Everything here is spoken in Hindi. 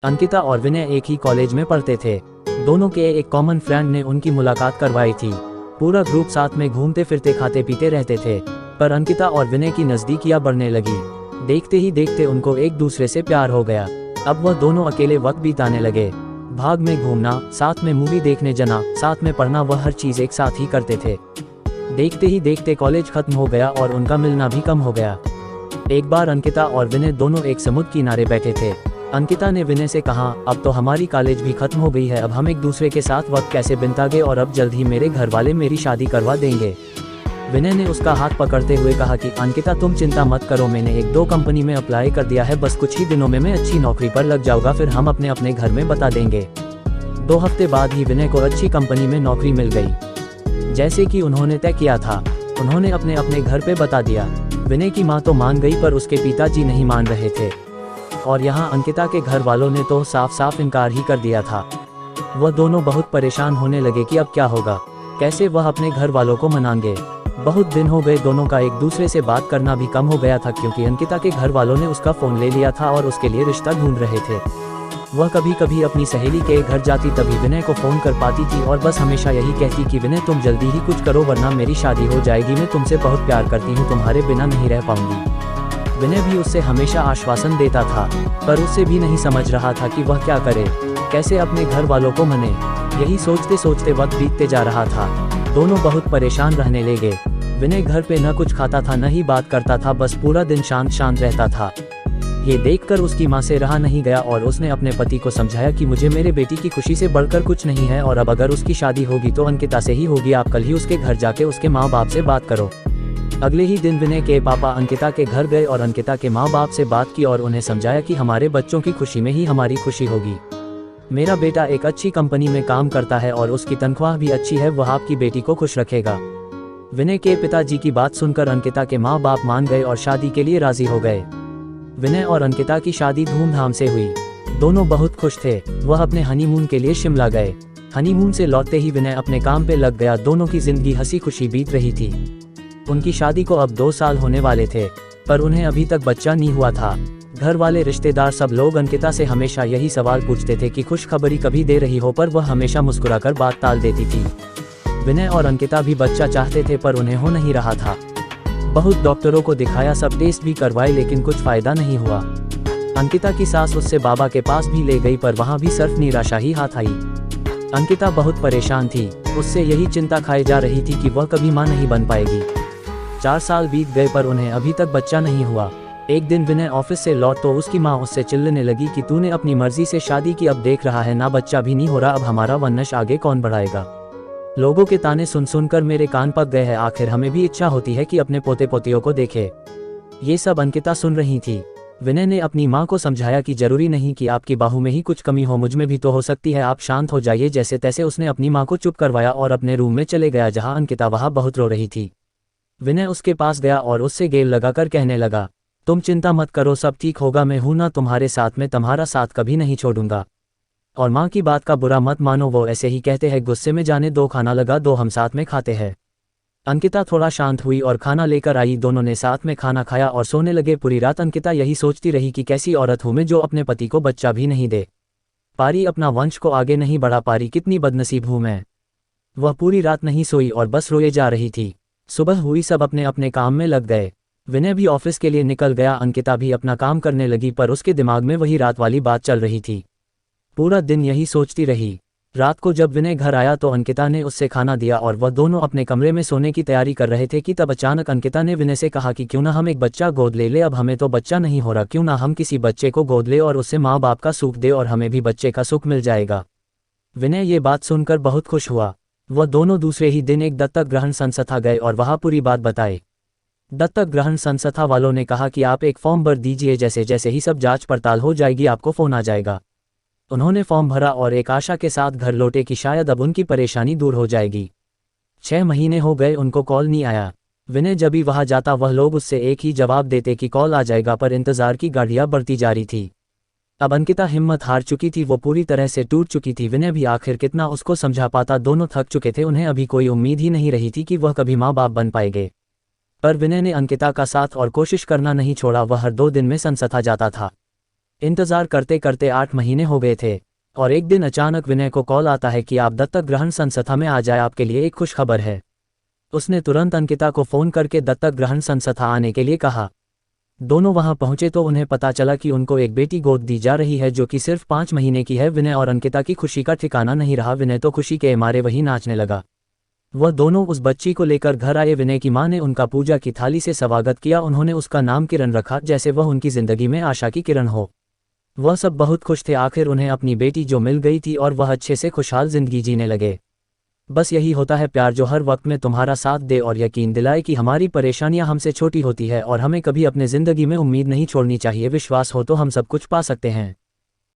अंकिता और विनय एक ही कॉलेज में पढ़ते थे। दोनों के एक कॉमन फ्रेंड ने उनकी मुलाकात करवाई थी। पूरा ग्रुप साथ में घूमते फिरते खाते पीते रहते थे। पर अंकिता और विनय की नज़दीकियां बढ़ने लगी। देखते ही देखते उनको एक दूसरे से प्यार हो गया। अब वह दोनों अकेले वक्त बिताने लगे। भाग में घूमना, साथ में मूवी देखने जाना, साथ में पढ़ना, वह हर चीज़ एक साथ ही करते थे। देखते ही देखते कॉलेज खत्म हो गया और उनका मिलना भी कम हो गया। एक बार अंकिता और विनय दोनों एक समुद्र किनारे बैठे थे। अंकिता ने विनय से कहा, अब तो हमारी कॉलेज भी खत्म हो गई है, अब हम एक दूसरे के साथ वक्त कैसे बिताएंगे, और अब जल्द ही मेरे घर वाले मेरी शादी करवा देंगे। विनय ने उसका हाथ पकड़ते हुए कहा कि अंकिता तुम चिंता मत करो, मैंने 1-2 कंपनी में अप्लाई कर दिया है, बस कुछ ही दिनों में मैं अच्छी नौकरी पर लग जाऊंगा, फिर हम अपने अपने घर में बता देंगे। 2 हफ्ते बाद ही विनय को अच्छी कंपनी में नौकरी मिल गई। जैसे कि उन्होंने तय किया था, उन्होंने अपने अपने घर पे बता दिया। विनय की माँ तो मान गई, पर उसके पिताजी नहीं मान रहे थे। और यहाँ अंकिता के घर वालों ने तो साफ साफ इनकार ही कर दिया था। वह दोनों बहुत परेशान होने लगे कि अब क्या होगा, कैसे वह अपने घर वालों को मनाएंगे। बहुत दिन हो गए, दोनों का एक दूसरे से बात करना भी कम हो गया था, क्योंकि अंकिता के घर वालों ने उसका फ़ोन ले लिया था और उसके लिए रिश्ता ढूंढ रहे थे। वह कभी कभी अपनी सहेली के घर जाती, तभी विनय को फ़ोन कर पाती थी और बस हमेशा यही कहती कि विनय तुम जल्दी ही कुछ करो, वरना मेरी शादी हो जाएगी, मैं तुमसे बहुत प्यार करती हूँ, तुम्हारे बिना नहीं रह पाऊंगी। विनय भी उससे हमेशा आश्वासन देता था, पर उससे भी नहीं समझ रहा था कि वह क्या करे, कैसे अपने घर वालों को मने। यही सोचते सोचते वक्त बीतते जा रहा था। दोनों बहुत परेशान रहने लगे। विनय घर पे न कुछ खाता था, न ही बात करता था, बस पूरा दिन शांत शांत रहता था। ये देखकर उसकी माँ से रहा नहीं गया और उसने अपने पति को समझाया कि मुझे मेरे बेटी की खुशी से बढ़कर कुछ नहीं है, और अब अगर उसकी शादी होगी तो अंकिता से ही होगी, आप कल ही उसके घर जाके उसके माँ बाप से बात करो। अगले ही दिन विनय के पापा अंकिता के घर गए और अंकिता के माँ बाप से बात की और उन्हें समझाया कि हमारे बच्चों की खुशी में ही हमारी खुशी होगी। मेरा बेटा एक अच्छी कंपनी में काम करता है और उसकी तनख्वाह भी अच्छी है, वह आपकी बेटी को खुश रखेगा। विनय के पिताजी की बात सुनकर अंकिता के माँ बाप मान गए और शादी के लिए राजी हो गए। विनय और अंकिता की शादी धूमधाम से हुई। दोनों बहुत खुश थे। वह अपने हनीमून के लिए शिमला गए। हनीमून से लौटते ही विनय अपने काम पे लग गया। दोनों की जिंदगी हंसी खुशी बीत रही थी। उनकी शादी को अब 2 साल होने वाले थे, पर उन्हें अभी तक बच्चा नहीं हुआ था। घर वाले, रिश्तेदार, सब लोग अंकिता से हमेशा यही सवाल पूछते थे कि खुशखबरी कभी दे रही हो, पर वह हमेशा मुस्कुराकर बात टाल देती थी। विनय और अंकिता भी बच्चा चाहते थे, पर उन्हें हो नहीं रहा था। बहुत डॉक्टरों को दिखाया, सब टेस्ट भी करवाए, लेकिन कुछ फायदा नहीं हुआ। अंकिता की सास उससे बाबा के पास भी ले गई, पर वहाँ भी सिर्फ निराशा ही हाथ आई। अंकिता बहुत परेशान थी। उससे यही चिंता खाई जा रही थी कि वह कभी मां नहीं बन पाएगी। 4 साल बीत गए, पर उन्हें अभी तक बच्चा नहीं हुआ। एक दिन विनय ऑफिस से लौट तो उसकी माँ उससे चिल्लाने लगी कि तूने अपनी मर्जी से शादी की, अब देख रहा है ना बच्चा भी नहीं हो रहा, अब हमारा वंश आगे कौन बढ़ाएगा। लोगों के ताने सुन सुनकर मेरे कान पक गए हैं, आखिर हमें भी इच्छा होती है कि अपने पोते पोतियों को देखे। ये सब अंकिता सुन रही थी। विनय ने अपनी माँ को समझाया कि जरूरी नहीं कि आपकी बाहू में ही कुछ कमी हो, मुझ में भी तो हो सकती है, आप शांत हो जाइए। जैसे तैसे उसने अपनी माँ को चुप करवाया और अपने रूम में चले गया, जहाँ अंकिता वहाँ बहुत रो रही थी। विनय उसके पास गया और उससे गेल लगाकर कहने लगा, तुम चिंता मत करो, सब ठीक होगा, मैं हूं ना तुम्हारे साथ में, तुम्हारा साथ कभी नहीं छोड़ूंगा। और माँ की बात का बुरा मत मानो, वो ऐसे ही कहते हैं, गुस्से में जाने दो, खाना लगा दो, हम साथ में खाते हैं। अंकिता थोड़ा शांत हुई और खाना लेकर आई। दोनों ने साथ में खाना खाया और सोने लगे। पूरी रात अंकिता यही सोचती रही कि कैसी औरत हूं मैं जो अपने पति को बच्चा भी नहीं दे पारी, अपना वंश को आगे नहीं बढ़ा पारी, कितनी बदनसीब हूं मैं। वह पूरी रात नहीं सोई और बस रोए जा रही थी। सुबह हुई, सब अपने अपने काम में लग गए। विनय भी ऑफिस के लिए निकल गया। अंकिता भी अपना काम करने लगी, पर उसके दिमाग में वही रात वाली बात चल रही थी। पूरा दिन यही सोचती रही। रात को जब विनय घर आया तो अंकिता ने उससे खाना दिया और वह दोनों अपने कमरे में सोने की तैयारी कर रहे थे कि तब अचानक अंकिता ने विनय से कहा कि क्यों ना हम एक बच्चा गोद ले, अब हमें तो बच्चा नहीं हो रहा, क्यों ना हम किसी बच्चे को गोद ले और उससे माँ बाप का सुख दे और हमें भी बच्चे का सुख मिल जाएगा। विनय ये बात सुनकर बहुत खुश हुआ। वह दोनों दूसरे ही दिन एक दत्तक ग्रहण संस्था गए और वहाँ पूरी बात बताई। दत्तक ग्रहण संस्था वालों ने कहा कि आप एक फॉर्म भर दीजिए, जैसे जैसे ही सब जांच पड़ताल हो जाएगी आपको फ़ोन आ जाएगा। उन्होंने फॉर्म भरा और एक आशा के साथ घर लौटे कि शायद अब उनकी परेशानी दूर हो जाएगी। 6 महीने हो गए, उनको कॉल नहीं आया। विनय जब भी वहाँ जाता वह लोग उससे एक ही जवाब देते कि कॉल आ जाएगा, पर इंतज़ार की गाड़ियाँ बढ़ती जा रही थी। अब अंकिता हिम्मत हार चुकी थी, वो पूरी तरह से टूट चुकी थी। विनय भी आखिर कितना उसको समझा पाता, दोनों थक चुके थे। उन्हें अभी कोई उम्मीद ही नहीं रही थी कि वह कभी माँ बाप बन पाएंगे। पर विनय ने अंकिता का साथ और कोशिश करना नहीं छोड़ा। वह हर 2 दिन में संस्था जाता था। इंतजार करते करते 8 महीने हो गए थे और एक दिन अचानक विनय को कॉल आता है कि आप दत्तक ग्रहण संस्था में आ जाए, आपके लिए एक खुश खबर है। उसने तुरंत अंकिता को फोन करके दत्तक ग्रहण संस्था आने के लिए कहा। दोनों वहां पहुंचे तो उन्हें पता चला कि उनको एक बेटी गोद दी जा रही है जो कि सिर्फ 5 महीने की है। विनय और अंकिता की खुशी का ठिकाना नहीं रहा। विनय तो खुशी के मारे वहीं नाचने लगा। वह दोनों उस बच्ची को लेकर घर आए। विनय की मां ने उनका पूजा की थाली से स्वागत किया। उन्होंने उसका नाम किरण रखा, जैसे वह उनकी जिंदगी में आशा की किरण हो। वह सब बहुत खुश थे। आखिर उन्हें अपनी बेटी जो मिल गई थी और वह अच्छे से खुशहाल जिंदगी जीने लगे। बस यही होता है प्यार, जो हर वक्त में तुम्हारा साथ दे और यकीन दिलाए कि हमारी परेशानियां हमसे छोटी होती है और हमें कभी अपने जिंदगी में उम्मीद नहीं छोड़नी चाहिए। विश्वास हो तो हम सब कुछ पा सकते हैं।